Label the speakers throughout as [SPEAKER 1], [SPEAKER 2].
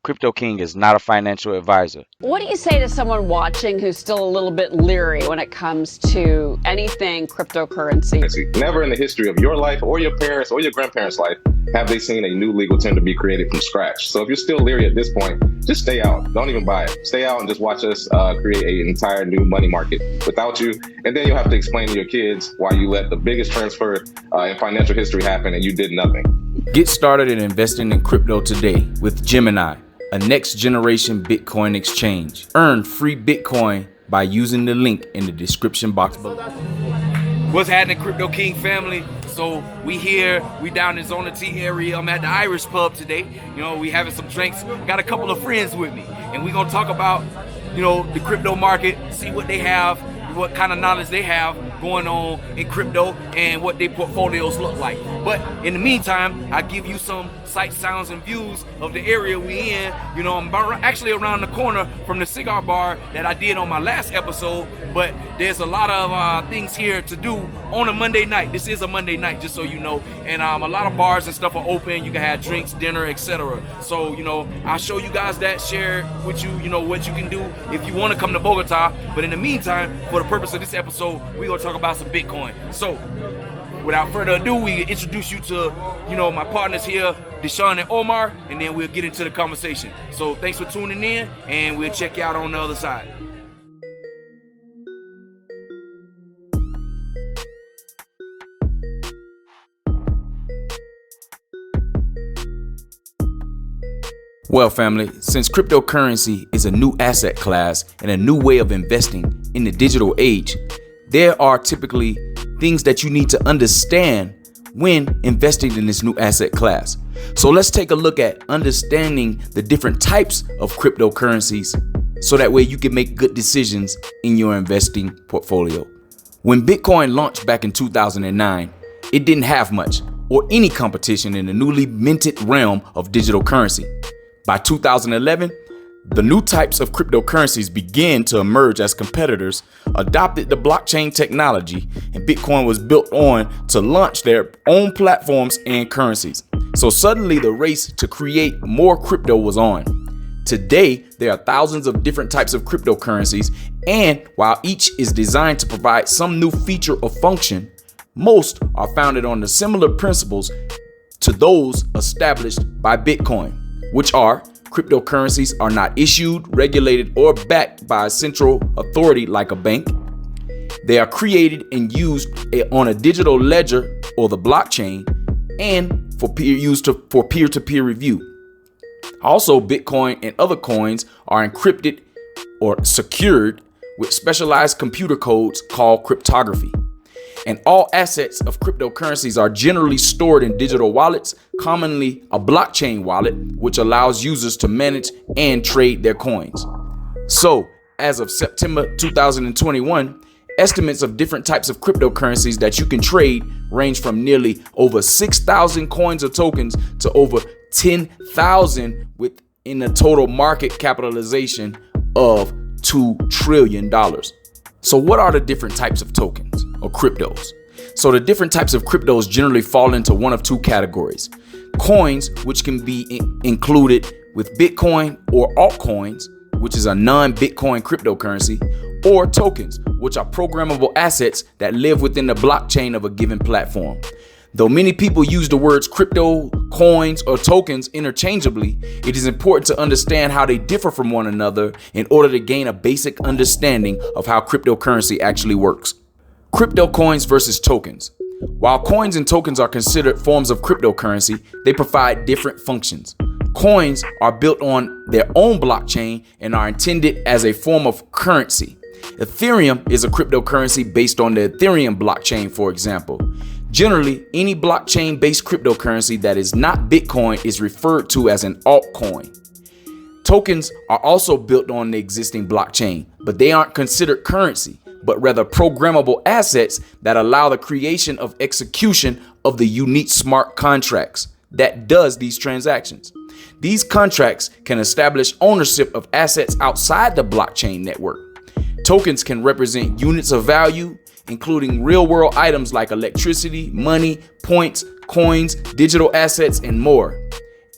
[SPEAKER 1] Crypto King is not a financial advisor.
[SPEAKER 2] What do you say to someone watching who's still a little bit leery when it comes to anything cryptocurrency?
[SPEAKER 3] Never in the history of your life or your parents or your grandparents' life have they seen a new legal tender be created from scratch. So if you're still leery at this point, just stay out. Don't even buy it. Stay out and just watch us create an entire new money market without you. And then you'll have to explain to your kids why you let the biggest transfer in financial history happen and you did nothing.
[SPEAKER 1] Get started in investing in crypto today with Gemini, a next generation Bitcoin exchange. Earn free Bitcoin by using the link in the description box below.
[SPEAKER 4] What's happening, Crypto King family? So we here, we down in Zona T area. I'm at the Irish pub today. You know, we having some drinks. Got a couple of friends with me, and we're gonna talk about, you know, the crypto market, see what they have, what kind of knowledge they have going on in crypto, and what their portfolios look like. But in the meantime, I give you some sights, sounds, and views of the area we in. You know, I'm actually around the corner from the cigar bar that I did on my last episode, but there's a lot of things here to do on a Monday night. This is a Monday night, just so you know, and a lot of bars and stuff are open. You can have drinks, dinner, etc. So, you know, I'll show you guys that, share with you, you know, what you can do if you want to come to Bogota. But in the meantime, for the purpose of this episode, we're gonna talk about some Bitcoin. So without further ado, we introduce you to, you know, my partners here, DeSean and Omar, and then we'll get into the conversation. So thanks for tuning in, and we'll check you out on the other side.
[SPEAKER 1] Well, family, since cryptocurrency is a new asset class and a new way of investing in the digital age, there are typically things that you need to understand when investing in this new asset class. So let's take a look at understanding the different types of cryptocurrencies so that way you can make good decisions in your investing portfolio. When Bitcoin launched back in 2009, it didn't have much or any competition in the newly minted realm of digital currency. By 2011, the new types of cryptocurrencies began to emerge as competitors adopted the blockchain technology, and Bitcoin was built on to launch their own platforms and currencies. So suddenly the race to create more crypto was on. Today, there are thousands of different types of cryptocurrencies, and while each is designed to provide some new feature or function, most are founded on the similar principles to those established by Bitcoin, which are cryptocurrencies are not issued, regulated, or backed by a central authority like a bank. They are created and used on a digital ledger or the blockchain, and for peer-to-peer review. Also, Bitcoin and other coins are encrypted or secured with specialized computer codes called cryptography. And all assets of cryptocurrencies are generally stored in digital wallets, commonly a blockchain wallet, which allows users to manage and trade their coins. So, as of September 2021, estimates of different types of cryptocurrencies that you can trade range from nearly over 6,000 coins or tokens to over 10,000 within a total market capitalization of $2 trillion. So what are the different types of tokens or cryptos? So the different types of cryptos generally fall into one of two categories. Coins, which can be included with Bitcoin, or altcoins, which is a non-Bitcoin cryptocurrency, or tokens, which are programmable assets that live within the blockchain of a given platform. Though many people use the words crypto, coins, or tokens interchangeably, it is important to understand how they differ from one another in order to gain a basic understanding of how cryptocurrency actually works. Crypto coins versus tokens. While coins and tokens are considered forms of cryptocurrency, they provide different functions. Coins are built on their own blockchain and are intended as a form of currency. Ethereum is a cryptocurrency based on the Ethereum blockchain, for example. Generally, any blockchain-based cryptocurrency that is not Bitcoin is referred to as an altcoin. Tokens are also built on the existing blockchain, but they aren't considered currency, but rather programmable assets that allow the creation of execution of the unique smart contracts that does these transactions. These contracts can establish ownership of assets outside the blockchain network. Tokens can represent units of value, including real-world items like electricity, money, points, coins, digital assets, and more.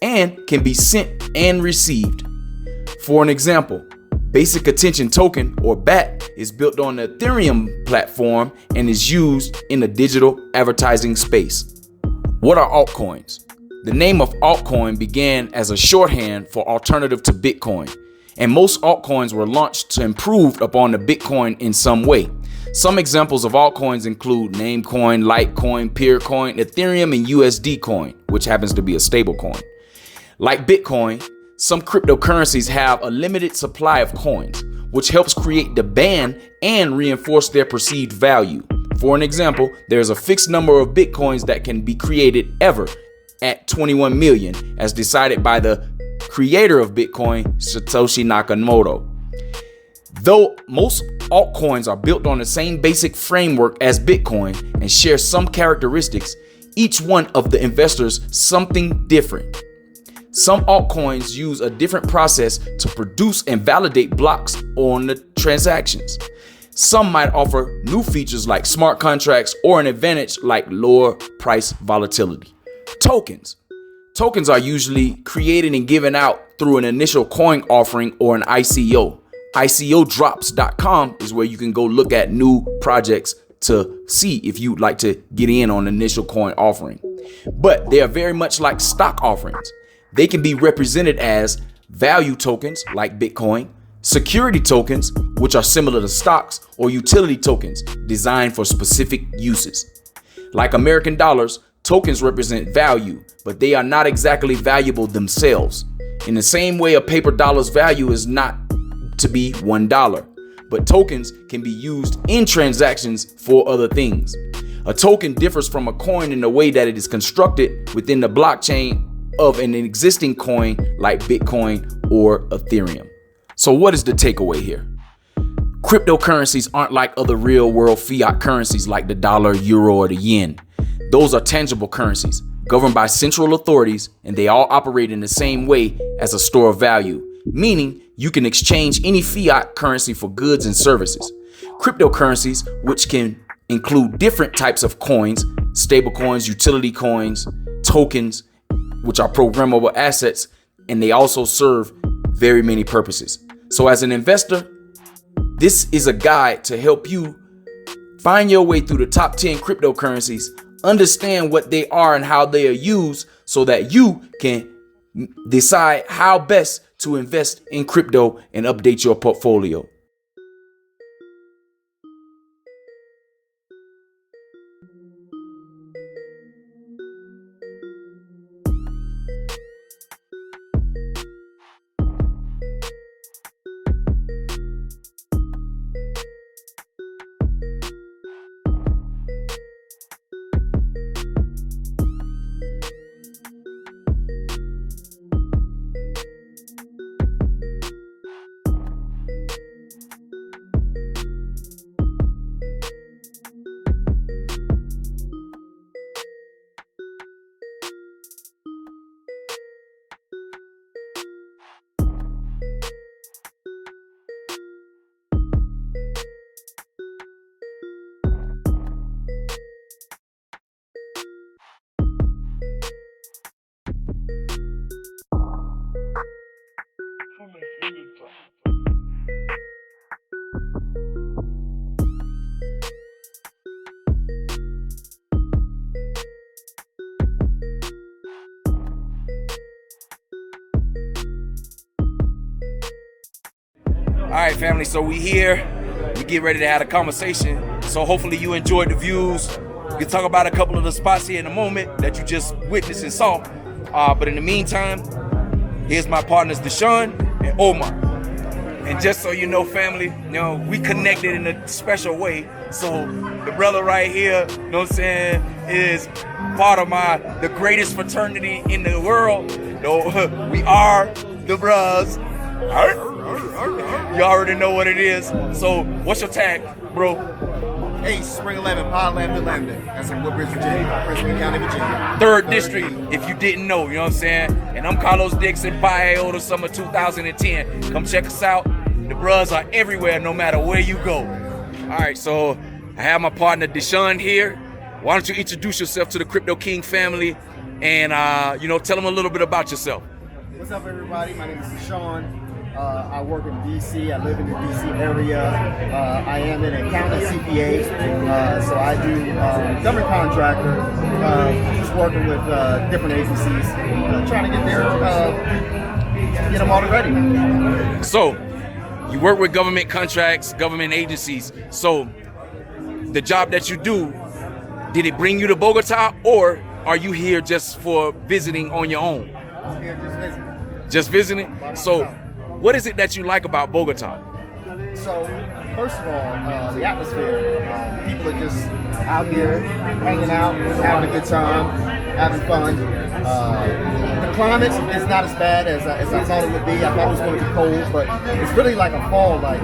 [SPEAKER 1] and can be sent and received. For an example, Basic Attention Token, or BAT, is built on the Ethereum platform and is used in the digital advertising space. What are altcoins? The name of altcoin began as a shorthand for alternative to Bitcoin, and most altcoins were launched to improve upon the Bitcoin in some way. Some examples of altcoins include Namecoin, Litecoin, Peercoin, Ethereum, and USD coin, which happens to be a stable coin. Like Bitcoin, some cryptocurrencies have a limited supply of coins, which helps create demand and reinforce their perceived value. For an example, there's a fixed number of Bitcoins that can be created ever at 21 million, as decided by the creator of Bitcoin, Satoshi Nakamoto. Though most altcoins are built on the same basic framework as Bitcoin and share some characteristics, each one of the investors something different. Some altcoins use a different process to produce and validate blocks on the transactions. Some might offer new features like smart contracts or an advantage like lower price volatility. Tokens. Tokens are usually created and given out through an initial coin offering or an ICO. ICOdrops.com is where you can go look at new projects to see if you'd like to get in on an initial coin offering. But they are very much like stock offerings. They can be represented as value tokens like Bitcoin, security tokens, which are similar to stocks, or utility tokens designed for specific uses. Like American dollars, tokens represent value, but they are not exactly valuable themselves. In the same way, a paper dollar's value is not to be $1, but tokens can be used in transactions for other things. A token differs from a coin in the way that it is constructed within the blockchain of an existing coin like Bitcoin or Ethereum. So what is the takeaway here? Cryptocurrencies aren't like other real world fiat currencies like the dollar, euro, or the yen. Those are tangible currencies governed by central authorities, and they all operate in the same way as a store of value, meaning you can exchange any fiat currency for goods and services. Cryptocurrencies, which can include different types of coins, stable coins, utility coins, tokens, which are programmable assets, and they also serve very many purposes. So as an investor, this is a guide to help you find your way through the top 10 cryptocurrencies, understand what they are and how they are used so that you can decide how best to invest in crypto and update your portfolio.
[SPEAKER 4] All right, family, so we here. We get ready to have a conversation. So hopefully you enjoyed the views. We can talk about a couple of the spots here in a moment that you just witnessed and saw. But in the meantime, here's my partners, DeSean and Omar. And just so you know, family, we connected in a special way. So the brother right here, you know what I'm saying, is part of the greatest fraternity in the world. We are the bros. You already know what it is. So what's your tag, bro?
[SPEAKER 5] Hey, Spring 11, Podland, Atlanta. That's in Woodbridge, Virginia, Prince County, Virginia.
[SPEAKER 4] 3rd District, if you didn't know, you know what I'm saying? And I'm Carlos Dixon, Bio to summer 2010. Come check us out. The bros are everywhere, no matter where you go. All right, so I have my partner DeSean here. why don't you introduce yourself to the Crypto King family and, you know, tell them a little bit about yourself.
[SPEAKER 5] What's up, everybody? My name is DeSean. I work in DC. I live in the DC area. I am an accountant CPA, so I do government contractor, just working with different agencies, trying to get them all ready.
[SPEAKER 4] So, you work with government contracts, government agencies. So, the job that you do, did it bring you to Bogota, or are you here just for visiting on your own?
[SPEAKER 5] I'm here just visiting.
[SPEAKER 4] Just visiting? So, what is it that you like about Bogota?
[SPEAKER 5] So, first of all, the atmosphere. People are just out here hanging out, having a good time, having fun. The climate is not as bad as I thought it would be. I thought it was going to be cold, but it's really like a fall, like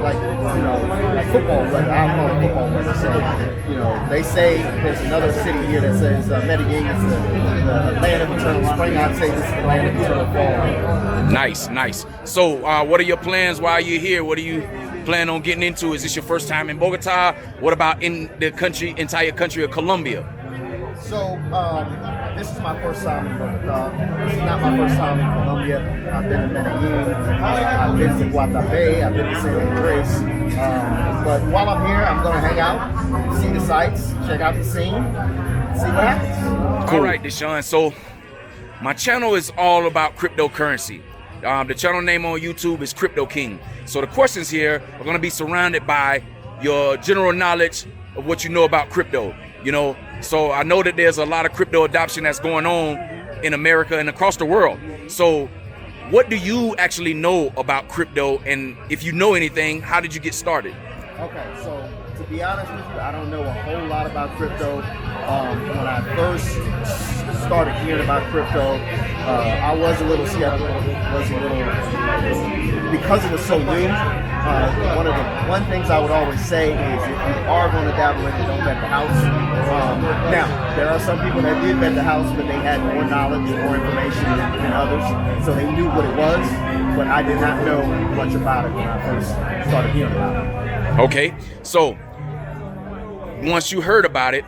[SPEAKER 5] football weather. I call it football weather. So, they say there's another city here that says Medellin is the land of eternal spring. I'd say this is the land of eternal fall.
[SPEAKER 4] Nice. So, what are your plans while you're here? What do you plan on getting into? Is this your first time in Bogota? What about in the entire country of Colombia?
[SPEAKER 5] So, this is my first time in Bogota. This is not my first time in Colombia. I've been in Medellin. I've been to Guatapé. I've been to San Andres. But while I'm here, I'm going to hang out, see the sights, check out the scene, see what happens.
[SPEAKER 4] Cool. All right, DeSean. So, my channel is all about cryptocurrency. The channel name on YouTube is Crypto King. So the questions here are going to be surrounded by your general knowledge of what you know about crypto. So I know that there's a lot of crypto adoption that's going on in America and across the world. So what do you actually know about crypto? And if you know anything, how did you get started?
[SPEAKER 5] Okay, so to be honest with you, I don't know a whole lot about crypto. When I first started hearing about crypto, I was a little skeptical. Because it was so new. One things I would always say is if you are going to dabble in it, don't bet the house. Now, there are some people that did bet the house, but they had more knowledge, more information than others, so they knew what it was, but I did not know much about it when I first started hearing about it.
[SPEAKER 4] Okay, so once you heard about it,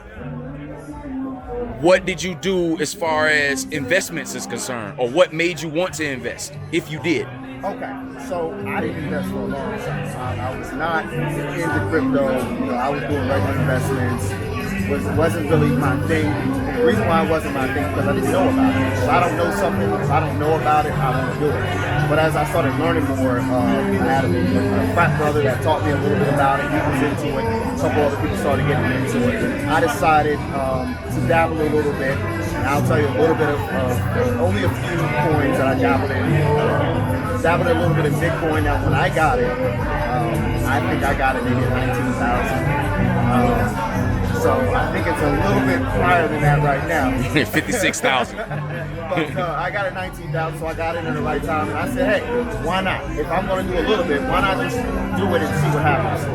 [SPEAKER 4] what did you do as far as investments is concerned, or what made you want to invest, if you did?
[SPEAKER 5] Okay, so I didn't invest for a long time. I was not into crypto. I was doing regular investments. Wasn't really my thing. The reason why it wasn't my thing is because I didn't know about it. If I don't know something, if I don't know about it, I won't do it. But as I started learning more, I had a frat brother that taught me a little bit about it. He was into it. A couple other people started getting into it. I decided to dabble a little bit. And I'll tell you a little bit of only a few coins that I dabbled in. Dabbled a little bit in Bitcoin. Now, when I got it, I think I got it maybe at 19,000. So I think it's a little bit higher than that right now.
[SPEAKER 4] 56,000.
[SPEAKER 5] But I got it 19,000, so I got it in the right time. And I said, hey, why not? If I'm going to do a little bit, why not just do it and see what happens?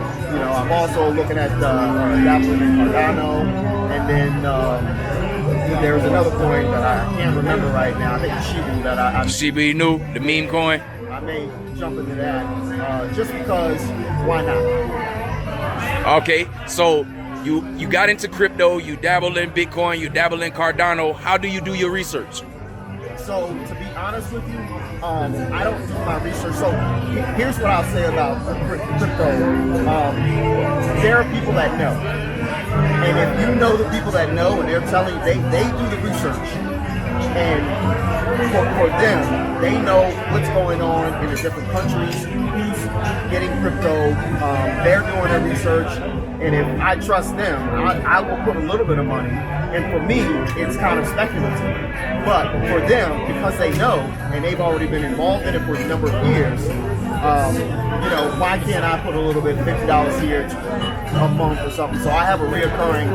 [SPEAKER 5] I'm also looking at dabbling in Cardano, and then there's another coin that I can't remember right now. I think it's Shibu that I
[SPEAKER 4] Shibu Inu, the meme coin.
[SPEAKER 5] I may jump into that just because. Why not?
[SPEAKER 4] Okay, so. You got into crypto, you dabble in Bitcoin, you dabble in Cardano. How do you do your research?
[SPEAKER 5] So, to be honest with you, I don't do my research. So, here's what I'll say about crypto. There are people that know. And if you know the people that know and they're telling you, they do the research. And for them, they know what's going on in the different countries, who's getting crypto, they're doing their research. And if I trust them, I will put a little bit of money. And for me, it's kind of speculative. But for them, because they know, and they've already been involved in it for a number of years, why can't I put a little bit, $50 here a month or something? So I have a reoccurring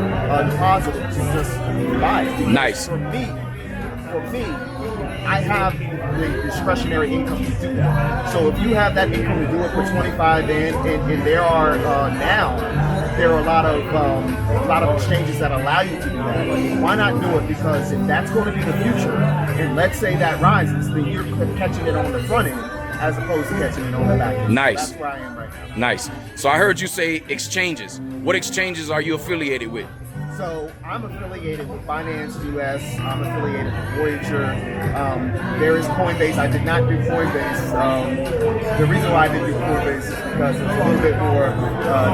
[SPEAKER 5] deposit to just buy it.
[SPEAKER 4] Nice.
[SPEAKER 5] For me, I have the discretionary income to do that. So if you have that income to do it, put 25 in, and there are there are a lot of exchanges that allow you to do that. Why not do it? Because if that's going to be the future, and let's say that rises, then you're catching it on the front end as opposed to catching it on the back end.
[SPEAKER 4] Nice.
[SPEAKER 5] That's where I am right now.
[SPEAKER 4] Nice. So I heard you say exchanges. What exchanges are you affiliated with?
[SPEAKER 5] So I'm affiliated with Binance US. I'm affiliated with Voyager. There is Coinbase. I did not do Coinbase. The reason why I didn't do Coinbase is because it's a little bit more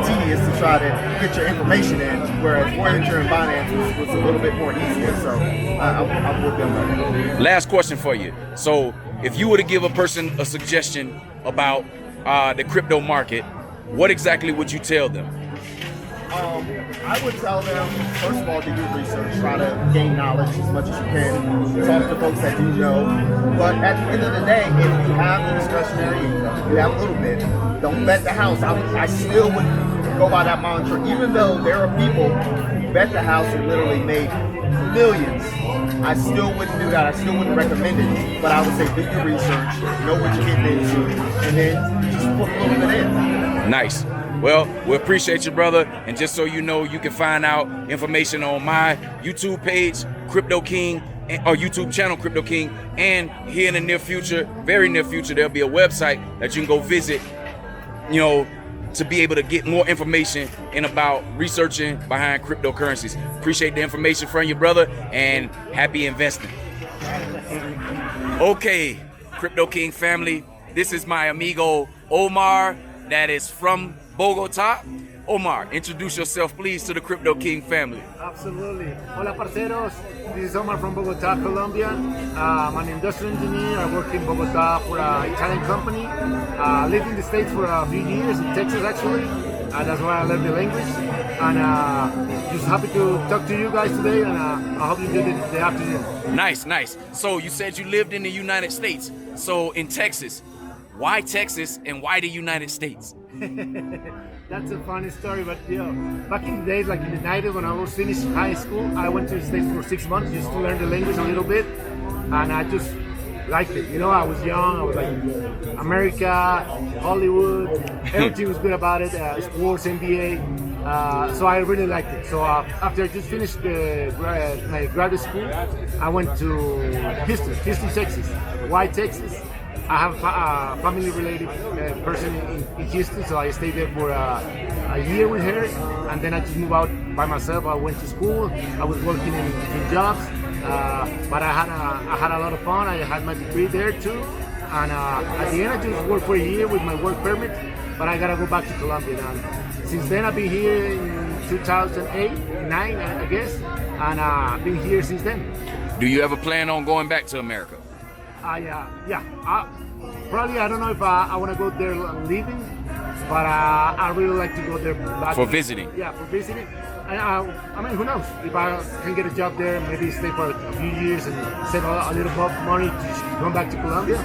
[SPEAKER 5] tedious to try to get your information in, whereas Voyager and Binance was a little bit more easier. So I'm with them right now.
[SPEAKER 1] Last question for you. So if you were to give a person a suggestion about the crypto market, what exactly would you tell them?
[SPEAKER 5] I would tell them, first of all, do your research, try to gain knowledge as much as you can, talk to folks that you know. But at the end of the day, if you have the discretionary income, you have a little bit, don't bet the house. I still would go by that mantra, even though there are people who bet the house and literally made millions. I still wouldn't do that. I still wouldn't recommend it. But I would say do your research, know what you're getting into, and then just put a little bit in.
[SPEAKER 1] Nice. Well, we appreciate you, brother. And just so you know, you can find out information on my YouTube page, Crypto King, or YouTube channel, Crypto King. And here in the near future, very near future, there'll be a website that you can go visit, you know, to be able to get more information and about researching behind cryptocurrencies. Appreciate the information from you, brother, and happy investing. Okay, Crypto King family, this is my amigo Omar, that is from Bogota. Omar, introduce yourself, please, to the Crypto King family.
[SPEAKER 6] Absolutely. Hola, parceros. This is Omar from Bogota, Colombia. I'm an industrial engineer. I work in Bogota for an Italian company. I lived in the States for a few years, in Texas actually. That's why I learned the language. And just happy to talk to you guys today, and I hope you enjoy the afternoon.
[SPEAKER 1] Nice, nice. So you said you lived in the United States. So in Texas, why Texas and why the United States?
[SPEAKER 6] That's a funny story, but you know, back in the days, like in the 90s when I was finished high school, I went to the States for 6 months just to learn the language a little bit, and I just liked it. You know, I was young, I was like America, Hollywood, everything was good about it, sports, NBA, so I really liked it. So after I just finished my graduate school, I went to Houston, Texas. Why Texas? I have a family-related person in Houston, so I stayed there for a year with her, and then I just moved out by myself. I went to school. I was working in jobs, but I had a lot of fun. I had my degree there too, and at the end I just worked for a year with my work permit, but I gotta go back to Colombia now. Since then I've been here in 2008, 9, I guess, and I've been here since then.
[SPEAKER 1] Do you ever plan on going back to America?
[SPEAKER 6] Probably I don't know if I want to go there living, but I really like to go there back
[SPEAKER 1] for visiting.
[SPEAKER 6] Yeah, for visiting. And I mean, who knows? If I can get a job there, maybe stay for a few years and save a little money to come back to Colombia,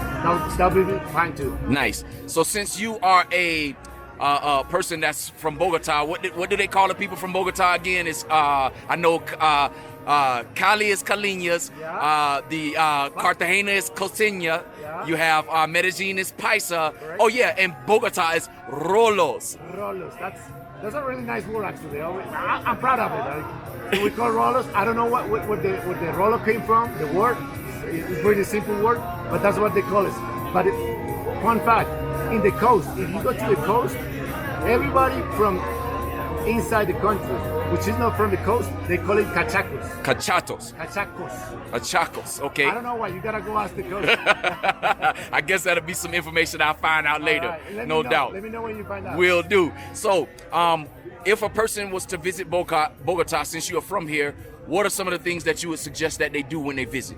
[SPEAKER 6] that'll be fine too.
[SPEAKER 1] Nice. So since you are a person that's from Bogota, what do they call the people from Bogota again? Is I know Cali is Caliñas, the Cartagena is Costeña, you have Medellin is Paisa.
[SPEAKER 6] Correct.
[SPEAKER 1] Oh yeah, and Bogota is Rolos.
[SPEAKER 6] Rolos, that's a really nice word actually. I'm proud of it. We call Rolos. I don't know what the Rolo came from. The word it's a pretty simple word, but that's what they call it. But fun fact, in the coast, if you go to the coast, everybody from inside the country, which is not from the coast, they call it cachacos.
[SPEAKER 1] Cachatos. Cachacos, okay.
[SPEAKER 6] I don't know why, you gotta go ask the coast.
[SPEAKER 1] I guess that'll be some information I'll find out later,
[SPEAKER 6] Right.
[SPEAKER 1] no doubt.
[SPEAKER 6] Let me know when you find out.
[SPEAKER 1] Will do. So, if a person was to visit Bogota, since you are from here, what are some of the things that you would suggest that they do when they visit?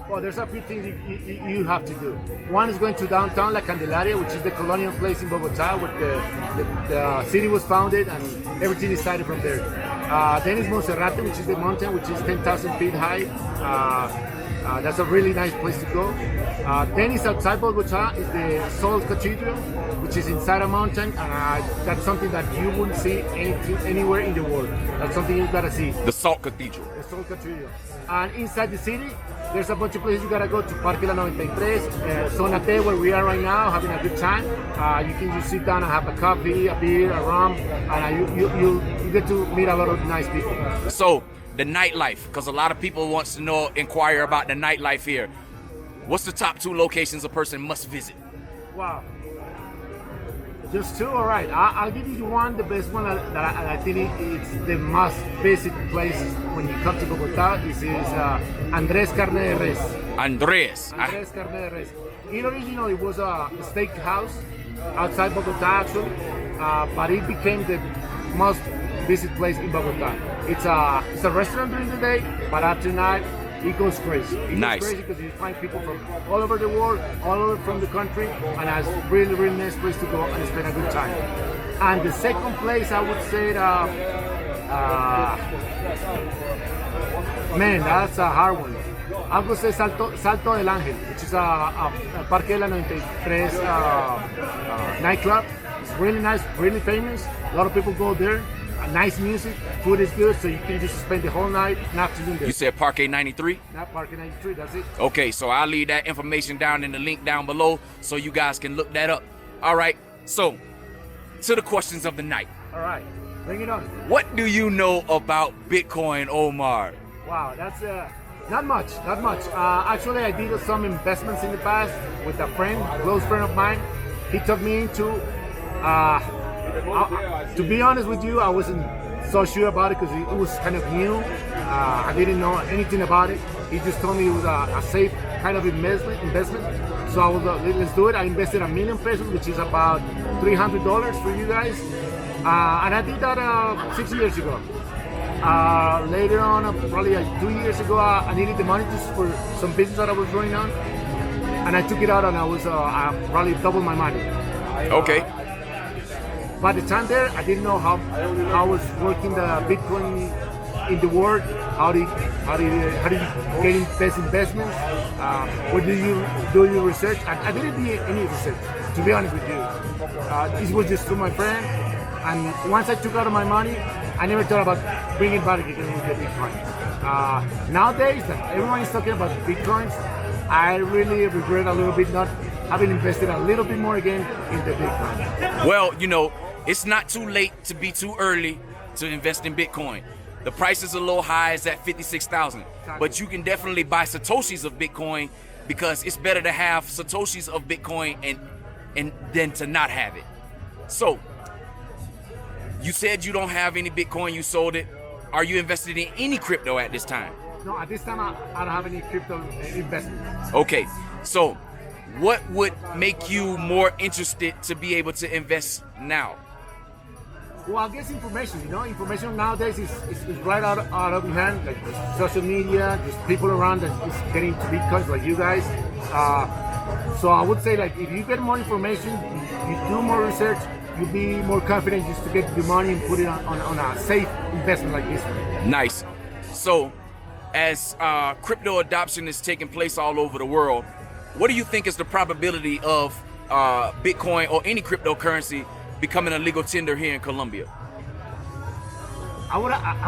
[SPEAKER 6] Well, there's a few things you have to do. One is going to downtown La Candelaria, which is the colonial place in Bogota, where the city was founded and everything is started from there. Then is Monserrate, which is the mountain, which is 10,000 feet high. That's a really nice place to go. Then is outside Bogota is the Sol Cathedral, which is inside a mountain, and that's something that you wouldn't see anywhere in the world. That's something you gotta see.
[SPEAKER 1] The Salt Cathedral.
[SPEAKER 6] The Sol Cathedral. And inside the city, there's a bunch of places you gotta go to. Parque La 93, Zona T, where we are right now, having a good time. You can just sit down and have a coffee, a beer, a rum, and you get to meet a lot of nice people.
[SPEAKER 1] So, the nightlife, because a lot of people wants to inquire about the nightlife here. What's the top 2 locations a person must visit?
[SPEAKER 6] Wow. Just two, all right. I'll give you one, the best one that I think it's the must visit place when you come to Bogota. This is Andrés Carne de Res.
[SPEAKER 4] Andrés.
[SPEAKER 6] Andrés Carne de Res. It originally was a steakhouse outside Bogota, actually, but it became the must visit place in Bogota. It's a restaurant during the day, but after night, it goes crazy. It
[SPEAKER 4] Nice.
[SPEAKER 6] goes crazy because you find people from all over the world, all over from the country, and it's a really, really nice place to go and spend a good time. And the second place, I would say, man, that's a hard one. I would say Salto del Ángel, which is a Parque de la 93 nightclub. It's really nice, really famous. A lot of people go there. Nice music, food is good, so you can just spend the whole night and afternoon there.
[SPEAKER 4] You said Parque 93?
[SPEAKER 6] Not Parque 93, that's it.
[SPEAKER 4] Okay, so I'll leave that information down in the link down below so you guys can look that up. All right, so to the questions of the night.
[SPEAKER 6] All right, bring it on.
[SPEAKER 4] What do you know about Bitcoin, Omar?
[SPEAKER 6] Wow, that's not much. Actually, I did some investments in the past with a close friend of mine. He took me into to be honest with you, I wasn't so sure about it because it was kind of new. I didn't know anything about it. He just told me it was a safe kind of investment. So I was let's do it. I invested $1 million pesos, which is about $300 for you guys. And I did that 6 years ago. Later on, probably 2 years ago, I needed the money just for some business that I was running on. And I took it out and I was I probably doubled my money.
[SPEAKER 4] Okay.
[SPEAKER 6] By the time there, I didn't know how was working the Bitcoin in the world. How do you get best investments? What do you do your research? I didn't do any research, to be honest with you. This was just through my friend. And once I took out my money, I never thought about bringing it back again with the Bitcoin. Nowadays, that everyone is talking about Bitcoins, I really regret a little bit not having invested a little bit more again in the Bitcoin.
[SPEAKER 4] Well, you know, it's not too late to be too early to invest in Bitcoin. The price is a little high, it's at 56,000. But you can definitely buy Satoshis of Bitcoin because it's better to have Satoshis of Bitcoin and than to not have it. So, you said you don't have any Bitcoin, you sold it. Are you invested in any crypto at this time?
[SPEAKER 6] No, at this time I don't have any crypto investments.
[SPEAKER 4] Okay, so what would make you more interested to be able to invest now?
[SPEAKER 6] Well, I guess information, information nowadays is right out of your hand, like social media, just people around that is getting to Bitcoins like you guys. So I would say, like, if you get more information, you do more research, you'll be more confident just to get your money and put it on a safe investment like this one.
[SPEAKER 4] Nice. So, as crypto adoption is taking place all over the world, what do you think is the probability of Bitcoin or any cryptocurrency becoming a legal tender here in Colombia?
[SPEAKER 6] I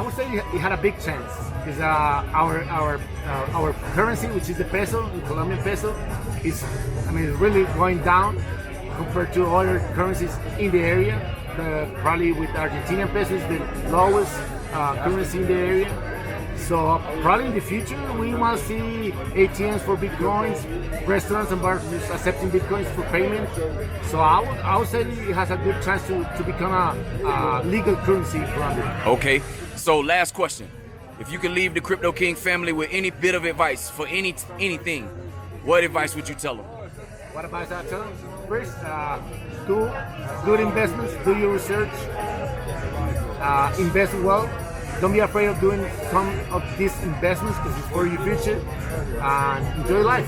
[SPEAKER 6] would say it had a big chance because our currency, which is the peso, the Colombian peso, is really going down compared to other currencies in the area. Probably with Argentinian pesos, the lowest currency in the area. So probably in the future we might see ATMs for Bitcoins, restaurants and bars just accepting Bitcoins for payment. So I would say it has a good chance to become a legal currency in Colombia.
[SPEAKER 4] Okay, so last question. If you could leave the Crypto King family with any bit of advice for anything, what advice would you tell them?
[SPEAKER 6] What advice I tell them? First, do good investments, do your research, invest well. Don't be afraid of doing some of these investments because it's for your future, and enjoy life.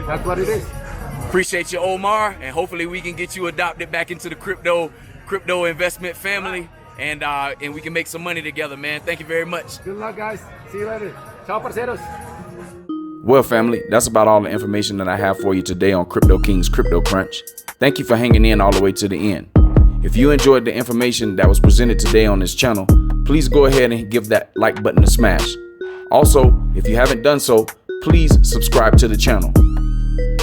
[SPEAKER 6] That's what it is.
[SPEAKER 4] Appreciate you, Omar, and hopefully we can get you adopted back into the crypto investment family, and we can make some money together, man. Thank you very much.
[SPEAKER 6] Good luck, guys. See you later. Ciao, parceros.
[SPEAKER 1] Well, family, that's about all the information that I have for you today on Crypto King's Crypto Crunch. Thank you for hanging in all the way to the end. If you enjoyed the information that was presented today on this channel, please go ahead and give that like button a smash. Also, if you haven't done so, please subscribe to the channel.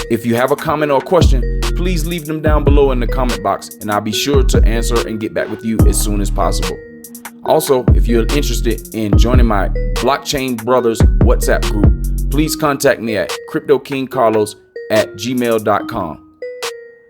[SPEAKER 1] If you have a comment or question, please leave them down below in the comment box and I'll be sure to answer and get back with you as soon as possible. Also, if you're interested in joining my Blockchain Brothers WhatsApp group, please contact me at CryptoKingLos@gmail.com.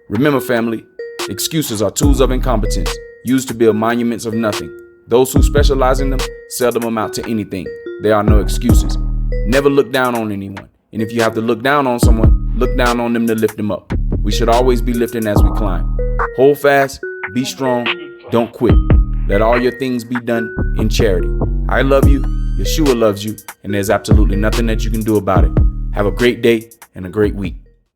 [SPEAKER 1] Remember, family, Excuses are tools of incompetence, used to build monuments of nothing. Those who specialize in them seldom amount to anything. There are no excuses. Never look down on anyone. And if you have to look down on someone, look down on them to lift them up. We should always be lifting as we climb. Hold fast, be strong, don't quit. Let all your things be done in charity. I love you, Yeshua loves you, and there's absolutely nothing that you can do about it. Have a great day and a great week.